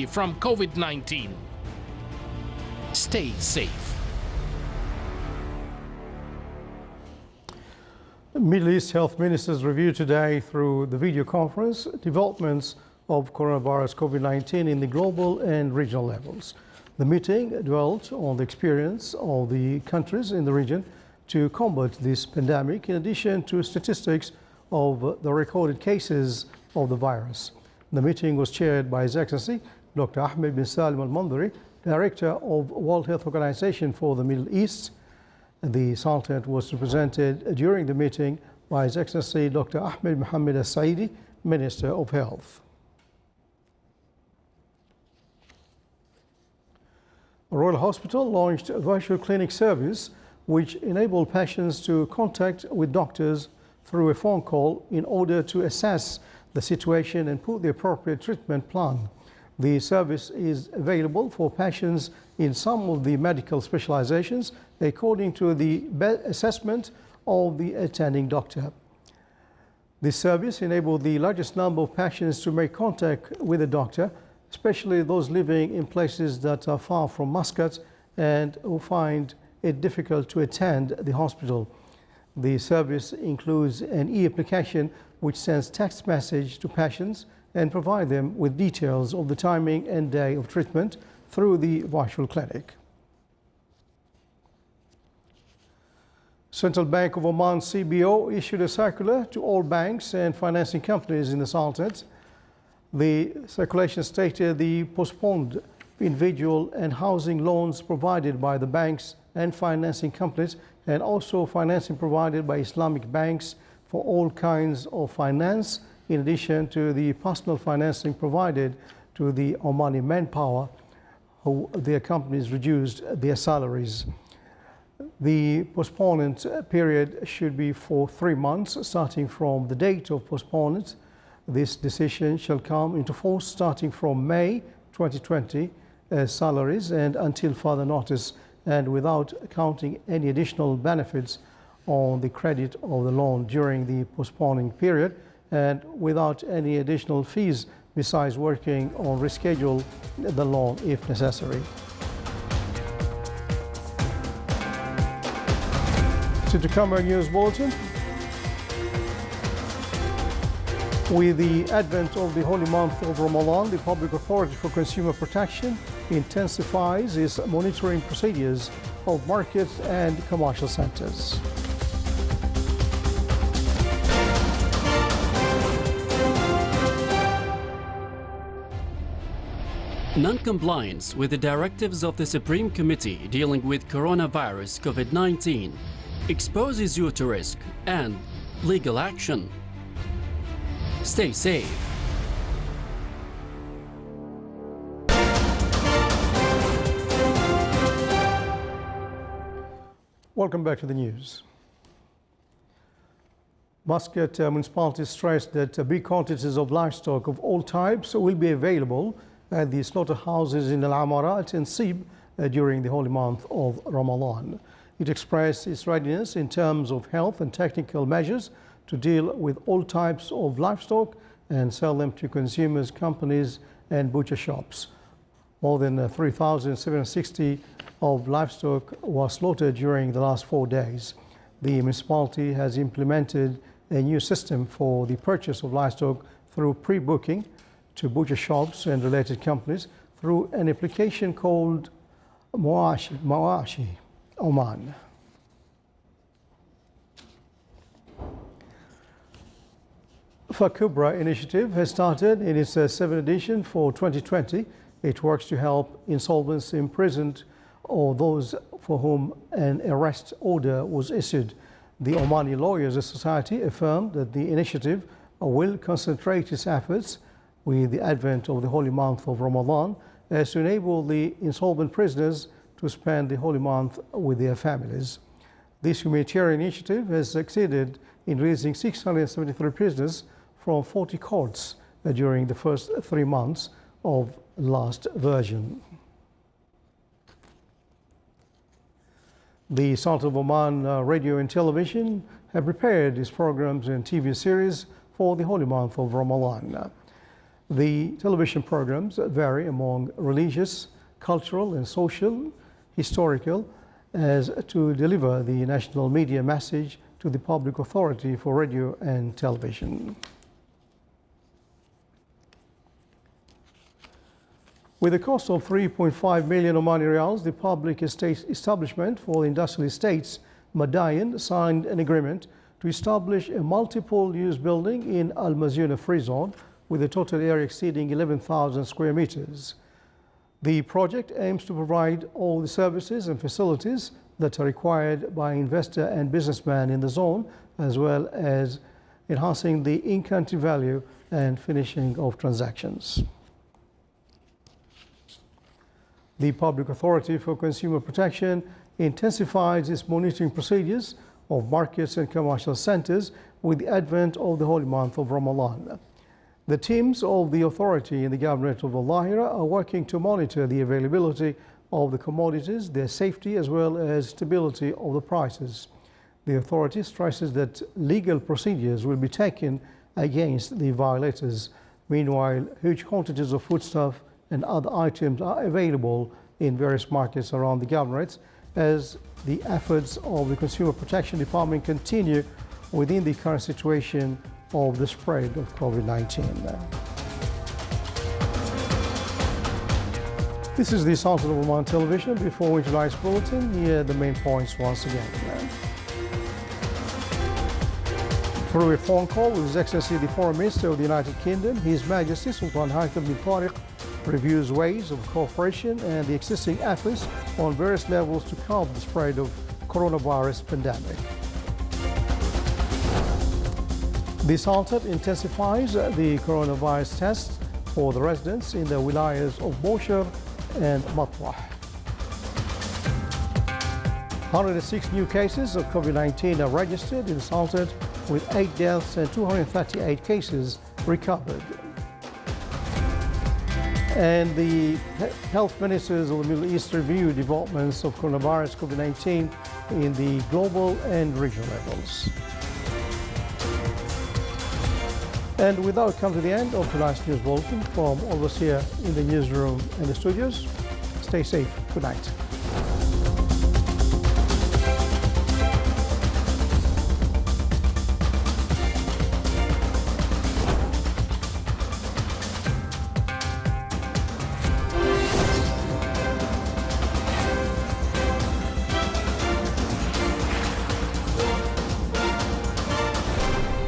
from COVID-19. Stay safe. Middle East health ministers reviewed today through the video conference developments of coronavirus COVID-19 in the global and regional levels. The meeting dwelt on the experience of the countries in the region to combat this pandemic, in addition to statistics of the recorded cases of the virus. The meeting was chaired by His Excellency Dr. Ahmed bin Salim al-Mandari, Director of World Health Organization for the Middle East. The Sultanate was represented during the meeting by His Excellency Dr. Ahmed Mohammed al-Saidi, Minister of Health. Royal Hospital launched a virtual clinic service which enabled patients to contact with doctors through a phone call in order to assess the situation and put the appropriate treatment plan. The service is available for patients in some of the medical specializations according to the assessment of the attending doctor. This service enabled the largest number of patients to make contact with a doctor, especially those living in places that are far from Muscat and who find it difficult to attend the hospital. The service includes an e-application which sends text message to patients and provide them with details of the timing and day of treatment through the virtual clinic. Central Bank of Oman CBO issued a circular to all banks and financing companies in the Sultanate. The circulation stated the postponed individual and housing loans provided by the banks and financing companies, and also financing provided by Islamic banks for all kinds of finance, in addition to the personal financing provided to the Omani manpower, who their companies reduced their salaries. The postponement period should be for 3 months, starting from the date of postponement. This decision shall come into force starting from May 2020 as salaries and until further notice, and without counting any additional benefits on the credit of the loan during the postponing period, and without any additional fees besides working on reschedule the loan if necessary. To come our news bulletin. With the advent of the holy month of Ramadan, the Public Authority for Consumer Protection intensifies its monitoring procedures of markets and commercial centers. Non-compliance with the directives of the Supreme Committee dealing with coronavirus COVID-19 exposes you to risk and legal action. Stay safe. Welcome back to the news. Muscat municipality stressed that big quantities of livestock of all types will be available at the slaughterhouses in Al-Amarat and Sib during the holy month of Ramadan. It expressed its readiness in terms of health and technical measures to deal with all types of livestock and sell them to consumers, companies and butcher shops. More than 3,760 of livestock was slaughtered during the last 4 days. The municipality has implemented a new system for the purchase of livestock through pre-booking to butcher shops and related companies through an application called Mawashi Oman. Fakubra initiative has started in its 7th edition for 2020. It works to help insolvents, imprisoned, or those for whom an arrest order was issued. The Omani Lawyers Society affirmed that the initiative will concentrate its efforts with the advent of the holy month of Ramadan as to enable the insolvent prisoners to spend the holy month with their families. This humanitarian initiative has succeeded in releasing 673 prisoners from 40 courts during the first 3 months of last version. The Sultan of Oman Radio and Television have prepared its programs and TV series for the holy month of Ramadan. The television programs vary among religious, cultural and social, historical, as to deliver the national media message to the public authority for radio and television. With a cost of 3.5 million Omani Riyals, the Public Estate Establishment for the Industrial Estates, Madayan, signed an agreement to establish a multiple-use building in Al Mazuna Free Zone with a total area exceeding 11,000 square meters. The project aims to provide all the services and facilities that are required by investor and businessman in the zone, as well as enhancing the in-country value and finishing of transactions. The Public Authority for Consumer Protection intensifies its monitoring procedures of markets and commercial centers with the advent of the holy month of Ramadan. The teams of the authority in the Governorate of Al-Lahira are working to monitor the availability of the commodities, their safety, as well as stability of the prices. The authority stresses that legal procedures will be taken against the violators. Meanwhile, huge quantities of foodstuff and other items are available in various markets around the Governorate as the efforts of the Consumer Protection Department continue within the current situation of the spread of COVID-19. This is the Sultan of Oman Television. Before we tonight's bulletin, here are the main points once again. Through a phone call with His Excellency the Foreign Minister of the United Kingdom, His Majesty Sultan Haitham bin Tariq reviews ways of cooperation and the existing efforts on various levels to curb the spread of coronavirus pandemic. The Sultan intensifies the coronavirus tests for the residents in the wilayas of Boshar and Matwah. 106 new cases of COVID-19 are registered in the Sultan, with 8 deaths and 238 cases recovered. And the health ministers of the Middle East review developments of coronavirus COVID-19 in the global and regional levels. And with that, we come to the end of tonight's news bulletin. From all of us here in the newsroom and the studios, stay safe. Good night.